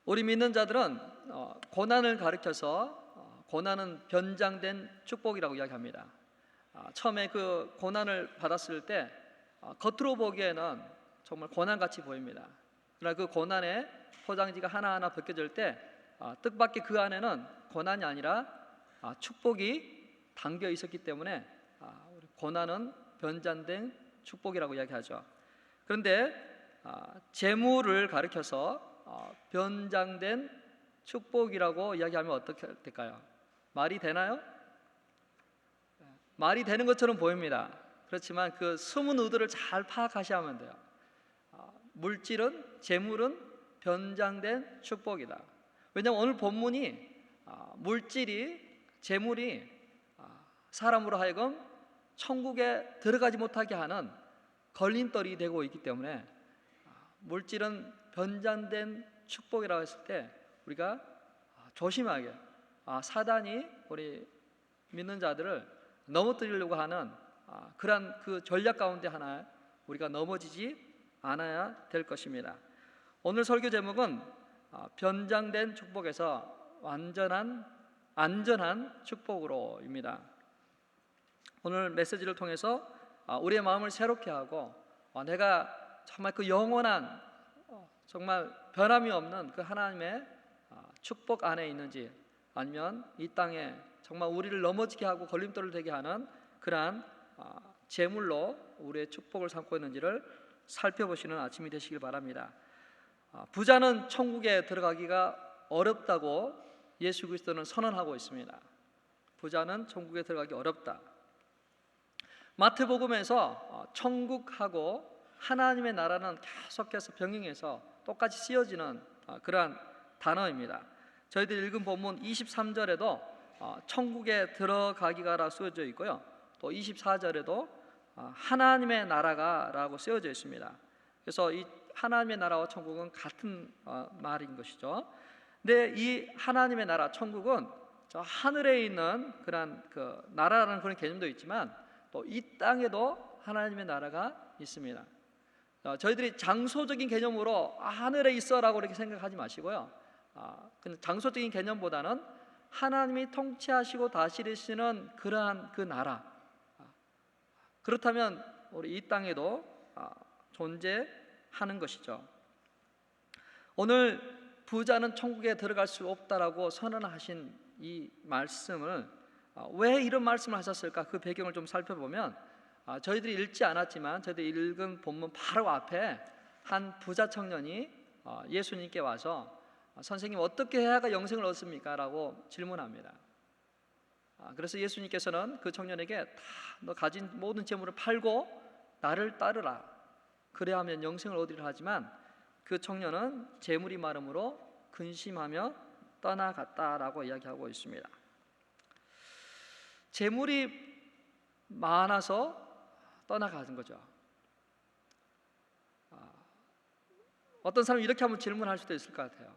우리 믿는 자들은 고난을 가리켜서 고난은 변장된 축복이라고 이야기합니다. 처음에 그 고난을 받았을 때 겉으로 보기에는 정말 고난같이 보입니다. 그러나 그 고난의 포장지가 하나하나 벗겨질 때 뜻밖의 그 안에는 고난이 아니라 축복이 담겨 있었기 때문에 고난은 변장된 축복이라고 이야기하죠. 그런데 재물을 가리켜서 변장된 축복이라고 이야기하면 어떻게 될까요? 말이 되나요? 말이 되는 것처럼 보입니다. 그렇지만 그 숨은 의도를 잘 파악하셔야 하면 돼요. 물질은, 재물은 변장된 축복이다. 왜냐하면 오늘 본문이 물질이, 재물이 사람으로 하여금 천국에 들어가지 못하게 하는 걸림돌이 되고 있기 때문에 물질은 변장된 축복이라고 했을 때 우리가 조심하게 사단이 우리 믿는 자들을 넘어뜨리려고 하는 그러한 그 전략 가운데 하나 우리가 넘어지지 않아야 될 것입니다. 오늘 설교 제목은 변장된 축복에서 안전한 축복으로입니다. 오늘 메시지를 통해서 우리의 마음을 새롭게 하고 내가 정말 그 영원한 정말 변함이 없는 그 하나님의 축복 안에 있는지, 아니면 이 땅에 정말 우리를 넘어지게 하고 걸림돌을 되게 하는 그러한 재물로 우리의 축복을 삼고 있는지를 살펴보시는 아침이 되시길 바랍니다. 부자는 천국에 들어가기가 어렵다고 예수 그리스도는 선언하고 있습니다. 부자는 천국에 들어가기 어렵다. 마태복음에서 천국하고 하나님의 나라는 계속해서 병행해서 똑같이 쓰여지는 그러한 단어입니다. 저희들이 읽은 본문 23절에도 천국에 들어가기가라 쓰여져 있고요, 또 24절에도 하나님의 나라가 라고 쓰여져 있습니다. 그래서 이 하나님의 나라와 천국은 같은 말인 것이죠. 근데 이 하나님의 나라, 천국은 저 하늘에 있는 그런 그 나라라는 그런 개념도 있지만 또 이 땅에도 하나님의 나라가 있습니다. 저희들이 장소적인 개념으로 하늘에 있어라고 이렇게 생각하지 마시고요, 장소적인 개념보다는 하나님이 통치하시고 다스리시는 그러한 그 나라, 그렇다면 우리 이 땅에도 존재하는 것이죠. 오늘 부자는 천국에 들어갈 수 없다라고 선언하신 이 말씀을 왜 이런 말씀을 하셨을까? 그 배경을 좀 살펴보면 저희들이 읽지 않았지만 저희들이 읽은 본문 바로 앞에 한 부자 청년이 예수님께 와서 선생님, 어떻게 해야가 영생을 얻습니까? 라고 질문합니다. 그래서 예수님께서는 그 청년에게 너 가진 모든 재물을 팔고 나를 따르라, 그래야 하면 영생을 얻으리라 하지만 그 청년은 재물이 마름으로 근심하며 떠나갔다라고 이야기하고 있습니다. 재물이 많아서 떠나가는 거죠. 어떤 사람은 이렇게 한번 질문할 수도 있을 것 같아요.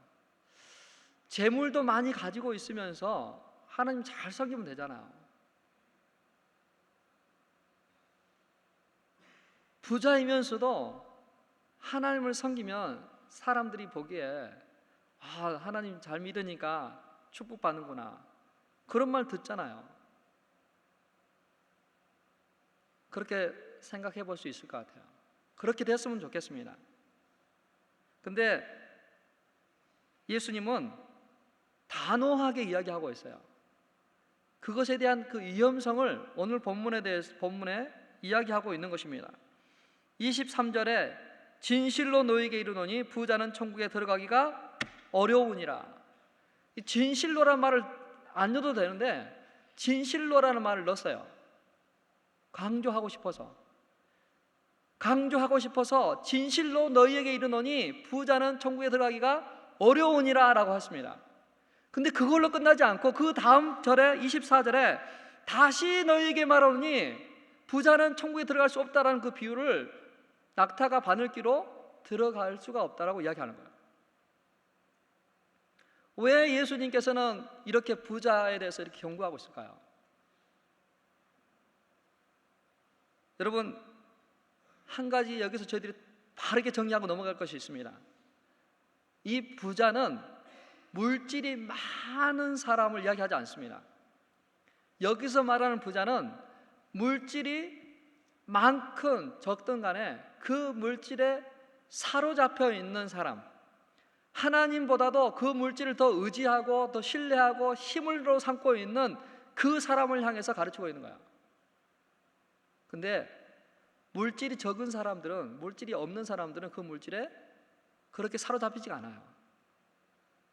재물도 많이 가지고 있으면서 하나님 잘 섬기면 되잖아요. 부자이면서도 하나님을 섬기면 사람들이 보기에 하나님 잘 믿으니까 축복받는구나, 그런 말 듣잖아요. 그렇게 생각해 볼 수 있을 것 같아요. 그렇게 됐으면 좋겠습니다. 근데 예수님은 단호하게 이야기하고 있어요. 그것에 대한 그 위험성을 오늘 본문에 이야기하고 있는 것입니다. 23절에 진실로 너희에게 이르노니 부자는 천국에 들어가기가 어려우니라. 이 진실로라는 말을 안 넣어도 되는데 진실로라는 말을 넣었어요. 강조하고 싶어서 진실로 너희에게 이르노니 부자는 천국에 들어가기가 어려우니라 라고 했습니다. 근데 그걸로 끝나지 않고 그 다음 절에 24절에 다시 너희에게 말하노니 부자는 천국에 들어갈 수 없다라는 그 비유를 낙타가 바늘기로 들어갈 수가 없다라고 이야기하는 거예요. 왜 예수님께서는 이렇게 부자에 대해서 이렇게 경고하고 있을까요? 여러분, 한 가지 여기서 저희들이 바르게 정리하고 넘어갈 것이 있습니다. 이 부자는 물질이 많은 사람을 이야기하지 않습니다. 여기서 말하는 부자는 물질이 많건 적든 간에 그 물질에 사로잡혀 있는 사람, 하나님보다도 그 물질을 더 의지하고 더 신뢰하고 힘으로 삼고 있는 그 사람을 향해서 가르치고 있는 거야. 근데 물질이 적은 사람들은, 물질이 없는 사람들은 그 물질에 그렇게 사로잡히지가 않아요.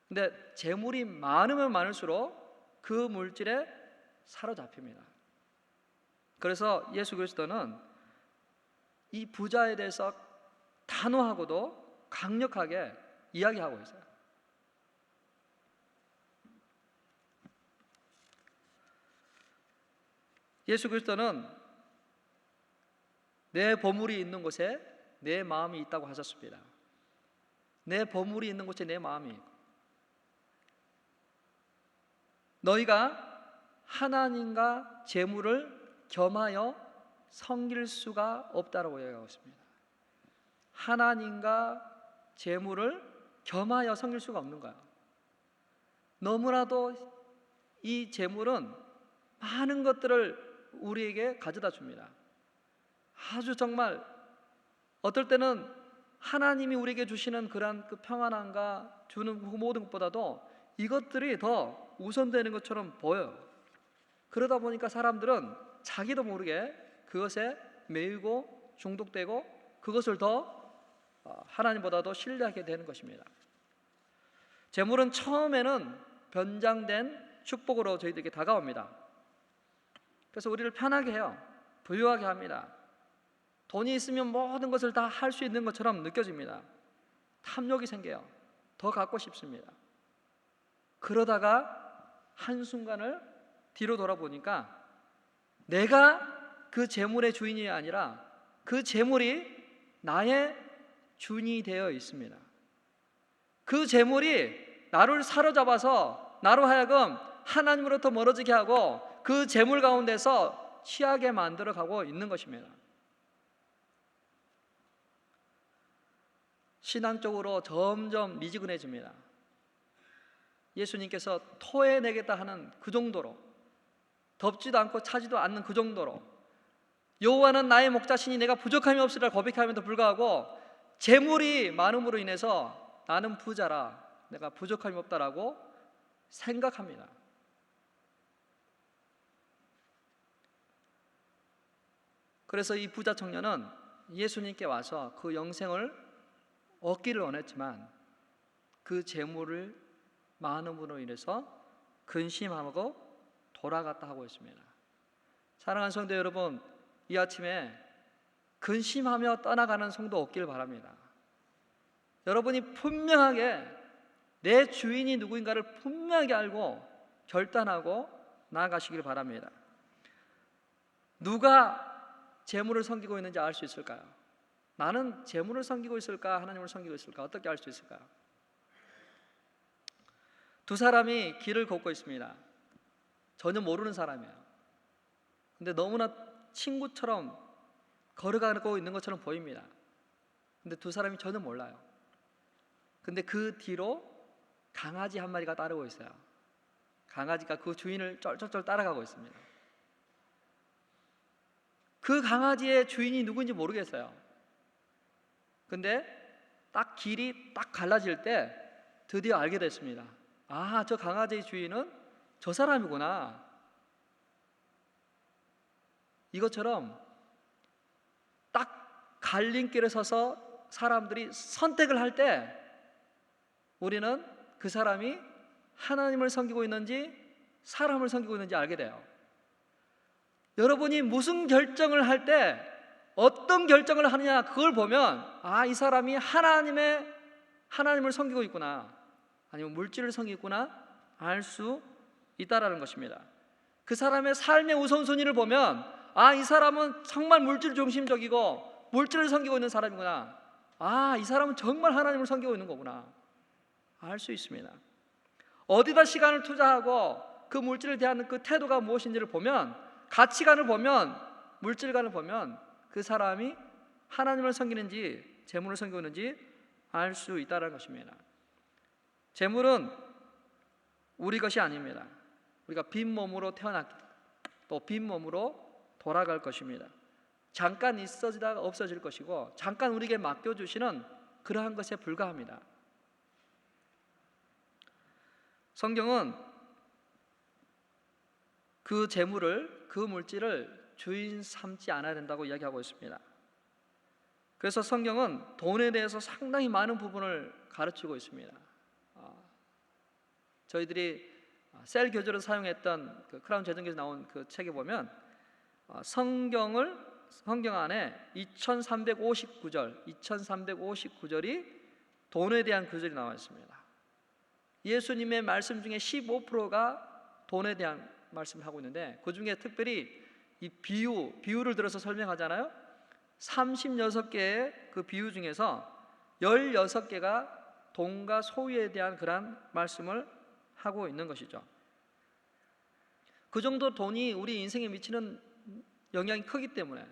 근데 재물이 많으면 많을수록 그 물질에 사로잡힙니다. 그래서 예수 그리스도는 이 부자에 대해서 단호하고도 강력하게 이야기하고 있어요. 예수 그리스도는 내 보물이 있는 곳에 내 마음이 있다고 하셨습니다. 내 보물이 있는 곳에 내 마음이 있고, 너희가 하나님과 재물을 겸하여 섬길 수가 없다라고 이야기하고 있습니다. 하나님과 재물을 겸하여 섬길 수가 없는 거야. 너무나도 이 재물은 많은 것들을 우리에게 가져다 줍니다. 아주 정말 어떨 때는 하나님이 우리에게 주시는 그러한 그 평안함과 주는 그 모든 것보다도 이것들이 더 우선되는 것처럼 보여요. 그러다 보니까 사람들은 자기도 모르게 그것에 매이고 중독되고 그것을 더 하나님보다도 신뢰하게 되는 것입니다. 재물은 처음에는 변장된 축복으로 저희들에게 다가옵니다. 그래서 우리를 편하게 해요. 부유하게 합니다. 돈이 있으면 모든 것을 다 할 수 있는 것처럼 느껴집니다. 탐욕이 생겨요. 더 갖고 싶습니다. 그러다가 한순간을 뒤로 돌아보니까 내가 그 재물의 주인이 아니라 그 재물이 나의 주인이 되어 있습니다. 그 재물이 나를 사로잡아서 나로 하여금 하나님으로부터 멀어지게 하고 그 재물 가운데서 취하게 만들어 가고 있는 것입니다. 신앙적으로 점점 미지근해집니다. 예수님께서 토해내겠다 하는 그 정도로, 덥지도 않고 차지도 않는 그 정도로, 여호와는 나의 목자시니 내가 부족함이 없으리라 고백함에도 불구하고 재물이 많음으로 인해서 나는 부자라, 내가 부족함이 없다라고 생각합니다. 그래서 이 부자 청년은 예수님께 와서 그 영생을 얻기를 원했지만 그 재물을 많음으로 인해서 근심하고 돌아갔다 하고 있습니다. 사랑하는 성도 여러분, 이 아침에 근심하며 떠나가는 성도 없기를 바랍니다. 여러분이 분명하게 내 주인이 누구인가를 분명하게 알고 결단하고 나아가시길 바랍니다. 누가 재물을 섬기고 있는지 알 수 있을까요? 나는 재물을 섬기고 있을까, 하나님을 섬기고 있을까? 어떻게 알 수 있을까요? 두 사람이 길을 걷고 있습니다. 전혀 모르는 사람이에요. 근데 너무나 친구처럼 걸어가고 있는 것처럼 보입니다. 근데 두 사람이 전혀 몰라요. 근데 그 뒤로 강아지 한 마리가 따르고 있어요. 강아지가 그 주인을 쩔쩔쩔 따라가고 있습니다. 그 강아지의 주인이 누구인지 모르겠어요. 근데 딱 길이 딱 갈라질 때 드디어 알게 됐습니다. 아, 저 강아지의 주인은 저 사람이구나. 이것처럼 딱 갈림길에 서서 사람들이 선택을 할 때 우리는 그 사람이 하나님을 섬기고 있는지 사람을 섬기고 있는지 알게 돼요. 여러분이 무슨 결정을 할 때 어떤 결정을 하느냐, 그걸 보면 아, 이 사람이 하나님을 섬기고 있구나, 아니면 물질을 섬기고 있구나 알 수 있다라는 것입니다. 그 사람의 삶의 우선순위를 보면 아, 이 사람은 정말 물질 중심적이고 물질을 섬기고 있는 사람이구나, 아, 이 사람은 정말 하나님을 섬기고 있는 거구나 알 수 있습니다. 어디다 시간을 투자하고 그 물질을 대하는 그 태도가 무엇인지를 보면, 가치관을 보면, 물질관을 보면 그 사람이 하나님을 섬기는지 재물을 섬기고 있는지 알 수 있다는 것입니다. 재물은 우리 것이 아닙니다. 우리가 빈 몸으로 태어났기, 또 빈 몸으로 돌아갈 것입니다. 잠깐 있어지다가 없어질 것이고, 잠깐 우리에게 맡겨주시는 그러한 것에 불과합니다. 성경은 그 재물을, 그 물질을 주인 삼지 않아야 된다고 이야기하고 있습니다. 그래서 성경은 돈에 대해서 상당히 많은 부분을 가르치고 있습니다. 저희들이 셀 교재로 사용했던 그 크라운 재정기에서 나온 그 책에 보면 성경 안에 2359절이 돈에 대한 구절이 나와 있습니다. 예수님의 말씀 중에 15%가 돈에 대한 말씀을 하고 있는데, 그 중에 특별히 이 비유를 들어서 설명하잖아요. 36개의 그 비유 중에서 16개가 돈과 소유에 대한 그런 말씀을 하고 있는 것이죠. 그 정도 돈이 우리 인생에 미치는 영향이 크기 때문에,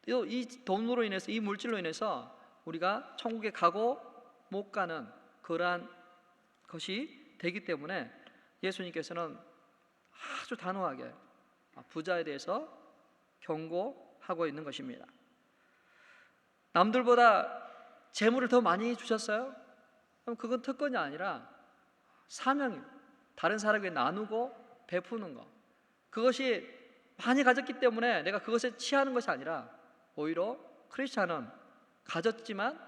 이 돈으로 인해서, 이 물질로 인해서 우리가 천국에 가고 못 가는 그러한 것이 되기 때문에 예수님께서는 아주 단호하게 부자에 대해서 경고하고 있는 것입니다. 남들보다 재물을 더 많이 주셨어요? 그럼 그건 특권이 아니라 사명입니다. 다른 사람에게 나누고 베푸는 것, 그것이 많이 가졌기 때문에 내가 그것에 취하는 것이 아니라, 오히려 크리스찬은 가졌지만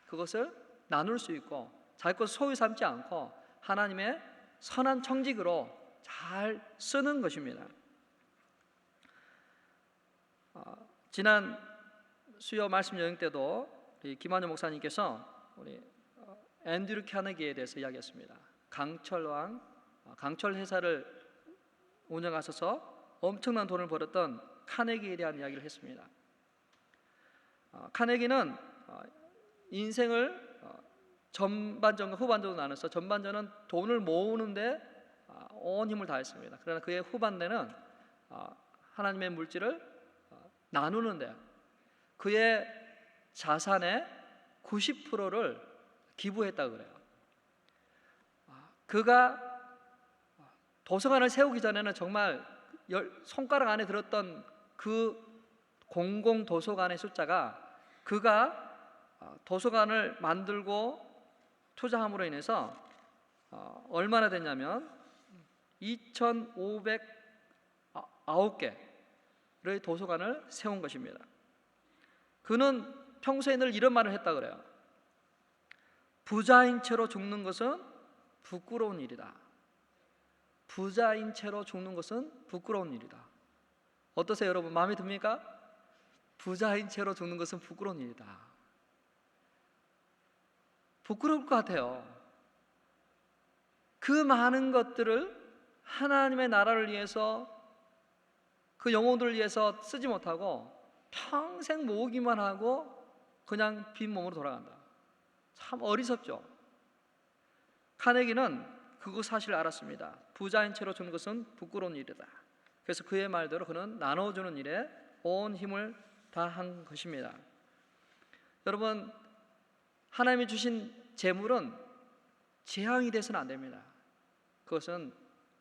그것을 나눌 수 있고 자기 것 소유 삼지 않고 하나님의 선한 청직으로 잘 쓰는 것입니다. 지난 수요 말씀 여행 때도 우리 김한효 목사님께서 우리 앤드류 카네기에 대해서 이야기했습니다. 강철 회사를 운영하셔서 엄청난 돈을 벌었던 카네기에 대한 이야기를 했습니다. 카네기는 인생을 전반전과 후반전으로 나눠서, 전반전은 돈을 모으는데 온 힘을 다했습니다. 그러나 그의 후반대는 하나님의 물질을 나누는데 그의 자산의 90%를 기부했다고 그래요. 그가 도서관을 세우기 전에는 정말 손가락 안에 들었던 그 공공 도서관의 숫자가, 그가 도서관을 만들고 투자함으로 인해서 얼마나 됐냐면 2,509개의 도서관을 세운 것입니다. 그는 평소에 늘 이런 말을 했다 그래요. 부자인 채로 죽는 것은 부끄러운 일이다. 부자인 채로 죽는 것은 부끄러운 일이다. 어떠세요, 여러분? 마음에 듭니까? 부자인 채로 죽는 것은 부끄러운 일이다. 부끄러울 것 같아요. 그 많은 것들을 하나님의 나라를 위해서, 그 영혼들을 위해서 쓰지 못하고 평생 모으기만 하고 그냥 빈 몸으로 돌아간다. 참 어리석죠. 카네기는 그거 사실을 알았습니다. 부자인 채로 주는 것은 부끄러운 일이다. 그래서 그의 말대로 그는 나눠주는 일에 온 힘을 다한 것입니다. 여러분, 하나님이 주신 재물은 재앙이 돼서는 안 됩니다. 그것은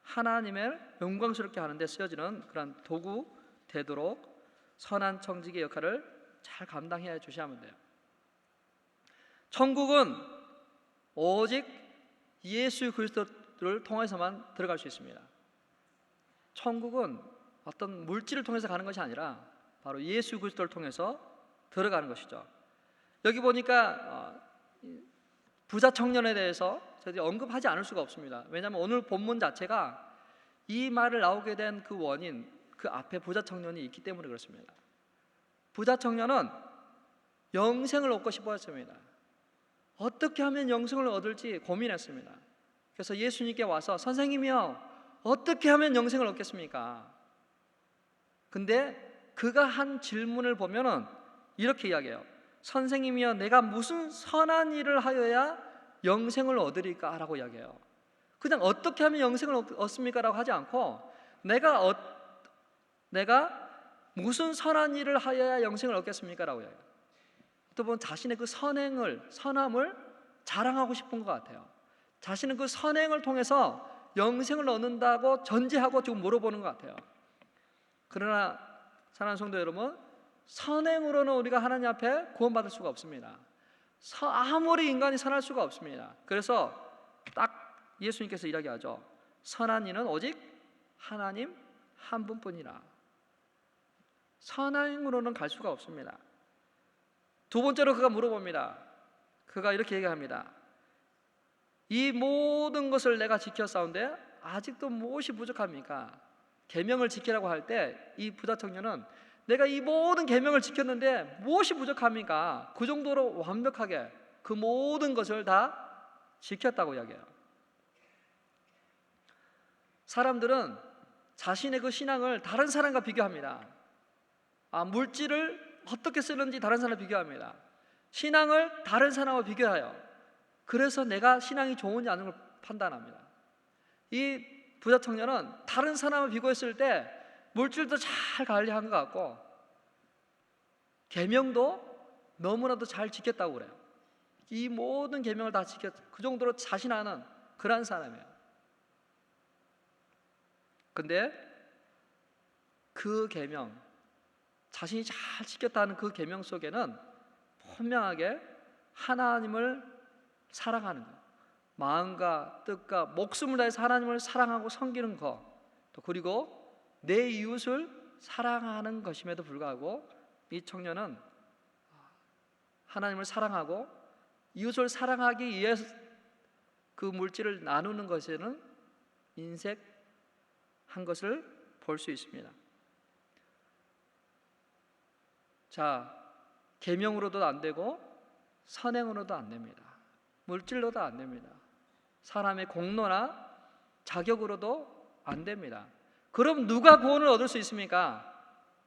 하나님을 영광스럽게 하는 데 쓰여지는 그런 도구 되도록 선한 청지기의 역할을 잘 감당해 주셔야만 돼요. 천국은 오직 예수 그리스도를 통해서만 들어갈 수 있습니다. 천국은 어떤 물질을 통해서 가는 것이 아니라 바로 예수 그리스도를 통해서 들어가는 것이죠. 여기 보니까 부자 청년에 대해서 저희들이 언급하지 않을 수가 없습니다. 왜냐하면 오늘 본문 자체가 이 말을 나오게 된 그 원인, 그 앞에 부자 청년이 있기 때문에 그렇습니다. 부자 청년은 영생을 얻고 싶어 했습니다. 어떻게 하면 영생을 얻을지 고민했습니다. 그래서 예수님께 와서 선생님이요, 어떻게 하면 영생을 얻겠습니까? 근데 그가 한 질문을 보면은 이렇게 이야기해요. 선생님이요, 내가 무슨 선한 일을 하여야 영생을 얻으리까? 라고 이야기해요. 그냥 어떻게 하면 영생을 얻습니까? 라고 하지 않고 내가 무슨 선한 일을 하여야 영생을 얻겠습니까? 라고 이야기해요. 또 보면 자신의 그 선함을 자랑하고 싶은 것 같아요. 자신은 그 선행을 통해서 영생을 얻는다고 전제하고 지금 물어보는 것 같아요. 그러나 사랑하는 성도 여러분, 선행으로는 우리가 하나님 앞에 구원받을 수가 없습니다. 아무리 인간이 선할 수가 없습니다. 그래서 딱 예수님께서 이야기하죠. 선한 이는 오직 하나님 한 분뿐이라. 선행으로는 갈 수가 없습니다. 두 번째로 그가 물어봅니다. 그가 이렇게 얘기합니다. 이 모든 것을 내가 지켰사온데 아직도 무엇이 부족합니까? 계명을 지키라고 할 때 이 부자 청년은 내가 이 모든 계명을 지켰는데 무엇이 부족합니까? 그 정도로 완벽하게 그 모든 것을 다 지켰다고 이야기해요. 사람들은 자신의 그 신앙을 다른 사람과 비교합니다. 물질을 어떻게 쓰는지 다른 사람과 비교합니다. 신앙을 다른 사람과 비교해요. 그래서 내가 신앙이 좋은지 아닌 걸 판단합니다. 이 부자 청년은 다른 사람과 비교했을 때 물질도 잘 관리한 것 같고 계명도 너무나도 잘 지켰다고 그래요. 이 모든 계명을 다 지켰, 그 정도로 자신하는 그런 사람이에요. 근데 그 계명, 자신이 잘 지켰다는 그 계명 속에는 분명하게 하나님을 사랑하는 것, 마음과 뜻과 목숨을 다해서 하나님을 사랑하고 섬기는 것, 또 그리고 내 이웃을 사랑하는 것임에도 불구하고 이 청년은 하나님을 사랑하고 이웃을 사랑하기 위해서 그 물질을 나누는 것에는 인색한 것을 볼 수 있습니다. 자, 계명으로도 안 되고 선행으로도 안 됩니다. 물질로도 안 됩니다. 사람의 공로나 자격으로도 안 됩니다. 그럼 누가 구원을 얻을 수 있습니까?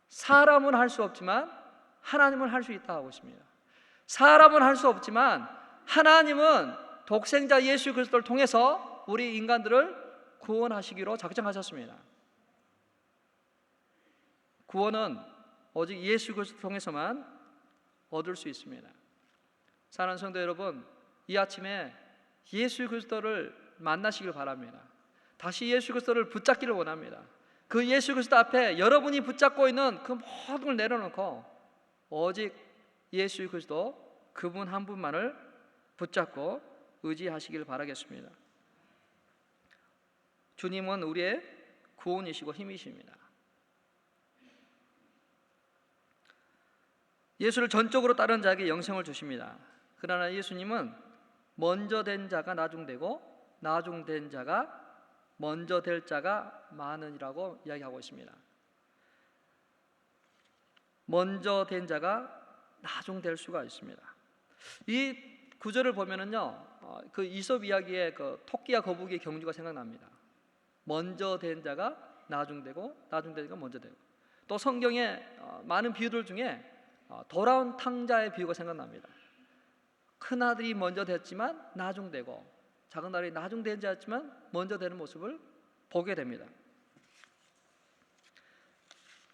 사람은 할 수 없지만 하나님은 할 수 있다 하고 있습니다. 사람은 할 수 없지만 하나님은 독생자 예수 그리스도를 통해서 우리 인간들을 구원하시기로 작정하셨습니다. 구원은 오직 예수 그리스도를 통해서만 얻을 수 있습니다. 사랑하는 성도 여러분, 이 아침에 예수 그리스도를 만나시길 바랍니다. 다시 예수 그리스도를 붙잡기를 원합니다. 그 예수 그리스도 앞에 여러분이 붙잡고 있는 그 모든 걸 내려놓고 오직 예수 그리스도 그분 한 분만을 붙잡고 의지하시길 바라겠습니다. 주님은 우리의 구원이시고 힘이십니다. 예수를 전적으로 따르는 자에게 영생을 주십니다. 그러나 예수님은 먼저 된 자가 나중되고 나중된 자가 먼저 될 자가 많으니라고 이야기하고 있습니다. 먼저 된 자가 나중될 수가 있습니다. 이 구절을 보면은요, 그 이솝 이야기의 그 토끼와 거북이의 경주가 생각납니다. 먼저 된 자가 나중되고 나중된 자가 먼저 되고, 또 성경의 많은 비유들 중에 돌아온 탕자의 비유가 생각납니다. 큰 아들이 먼저 됐지만 나중되고 작은 아들이 나중된 자였지만 먼저 되는 모습을 보게 됩니다.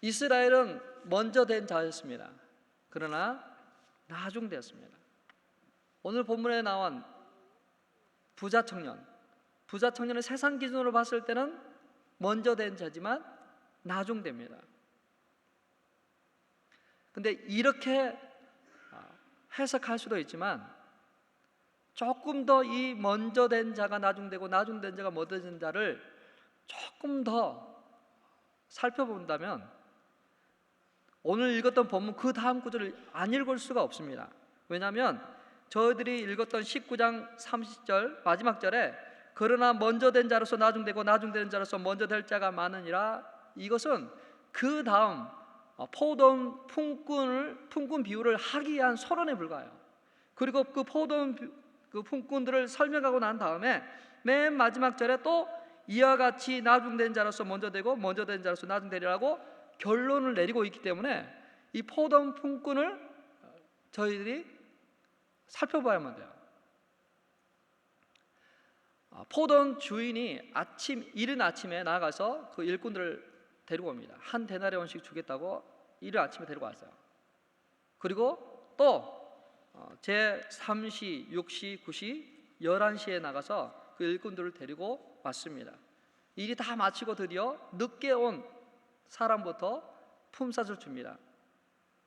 이스라엘은 먼저 된 자였습니다. 그러나 나중되었습니다. 오늘 본문에 나온 부자 청년은 세상 기준으로 봤을 때는 먼저 된 자지만 나중됩니다. 근데 이렇게 해석할 수도 있지만 조금 더 이 먼저 된 자가 나중되고 나중된 자가 먼저 된 자를 조금 더 살펴본다면 오늘 읽었던 본문 그 다음 구절을 안 읽을 수가 없습니다. 왜냐하면 저희들이 읽었던 19장 30절 마지막 절에 그러나 먼저 된 자로서 나중되고 나중된 자로서 먼저 될 자가 많으니라, 이것은 그 다음 포도원 품꾼 비유를 하기 위한 서론에 불과해요. 그리고 그 포도원 그 품꾼들을 설명하고 난 다음에 맨 마지막 절에 또 이와 같이 나중된 자로서 먼저 되고 먼저 된 자로서 나중되리라고 결론을 내리고 있기 때문에 이 포도원 품꾼을 저희들이 살펴봐야만 돼요. 포도원 주인이 이른 아침에 나가서 그 일꾼들을 데리고 옵니다. 한 데나리온씩 주겠다고 이른 아침에 데리고 왔어요. 그리고 또 제3시, 6시, 9시, 11시에 나가서 그 일꾼들을 데리고 왔습니다. 일이 다 마치고 드디어 늦게 온 사람부터 품삯을 줍니다.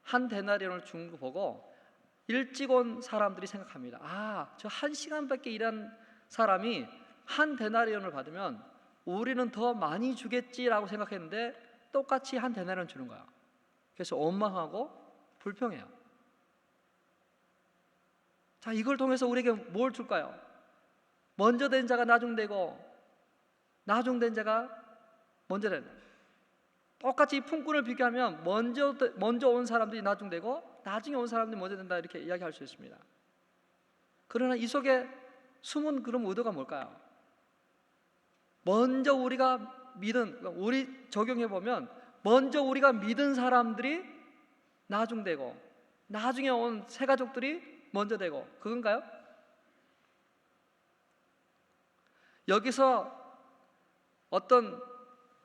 한 데나리온을 준 거 보고 일찍 온 사람들이 생각합니다. 아, 저 1시간밖에 일한 사람이 한 데나리온을 받으면 우리는 더 많이 주겠지라고 생각했는데 똑같이 한 데나리온 주는 거야. 그래서 원망하고 불평해요. 자, 이걸 통해서 우리에게 뭘 줄까요? 먼저 된 자가 나중되고 나중된 자가 먼저 된다. 똑같이 품꾼을 비교하면 먼저 온 사람들이 나중되고 나중에 온 사람들이 먼저 된다, 이렇게 이야기할 수 있습니다. 그러나 이 속에 숨은 그런 의도가 뭘까요? 먼저 우리가 믿은, 우리 적용해 보면 먼저 우리가 믿은 사람들이 나중되고 나중에 온 새 가족들이 먼저 되고, 그건가요? 여기서 어떤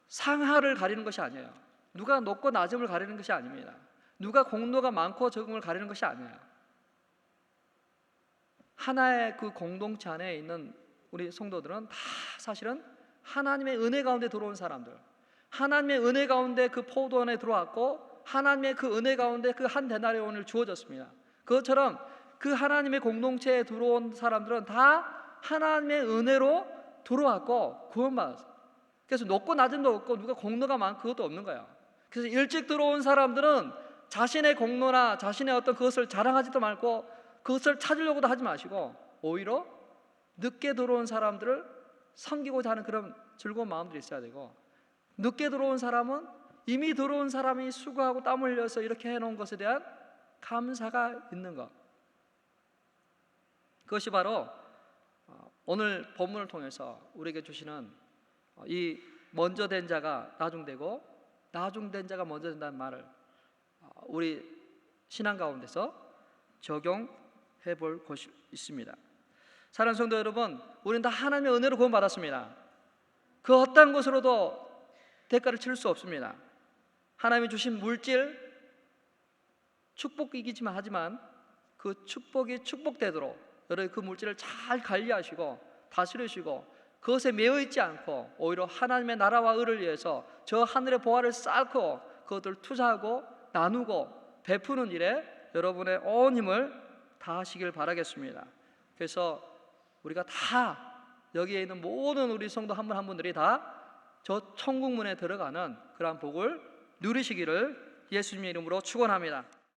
상하를 가리는 것이 아니에요. 누가 높고 낮음을 가리는 것이 아닙니다. 누가 공로가 많고 적음을 가리는 것이 아니에요. 하나의 그 공동체 안에 있는 우리 성도들은 다 사실은 하나님의 은혜 가운데 들어온 사람들, 하나님의 은혜 가운데 그 포도원에 들어왔고 하나님의 그 은혜 가운데 그 한 데나리온을 주어졌습니다. 그것처럼 그 하나님의 공동체에 들어온 사람들은 다 하나님의 은혜로 들어왔고 구원받았어요. 그래서 높고 낮음도 없고 누가 공로가 많고 그것도 없는 거예요. 그래서 일찍 들어온 사람들은 자신의 공로나 자신의 어떤 그것을 자랑하지도 말고 그것을 찾으려고도 하지 마시고 오히려 늦게 들어온 사람들을 섬기고자 하는 그런 즐거운 마음들이 있어야 되고, 늦게 들어온 사람은 이미 들어온 사람이 수고하고 땀 흘려서 이렇게 해놓은 것에 대한 감사가 있는 것, 그것이 바로 오늘 본문을 통해서 우리에게 주시는 이 먼저 된 자가 나중되고 나중된 자가 먼저 된다는 말을 우리 신앙 가운데서 적용해 볼 것이 있습니다. 사랑하는 성도 여러분, 우리는 다 하나님의 은혜로 구원받았습니다. 그 어떤 것으로도 대가를 치를 수 없습니다. 하나님이 주신 물질, 축복이기지만 하지만 그 축복이 축복되도록 여러분 그 물질을 잘 관리하시고 다스리시고 그것에 매여 있지 않고 오히려 하나님의 나라와 의를 위해서 저 하늘의 보화를 쌓고 그것을 투자하고 나누고 베푸는 일에 여러분의 온 힘을 다하시길 바라겠습니다. 그래서 우리가 다 여기에 있는 모든 우리 성도 한 분 한 분들이 다 저 천국문에 들어가는 그러한 복을 누리시기를 예수님의 이름으로 축원합니다.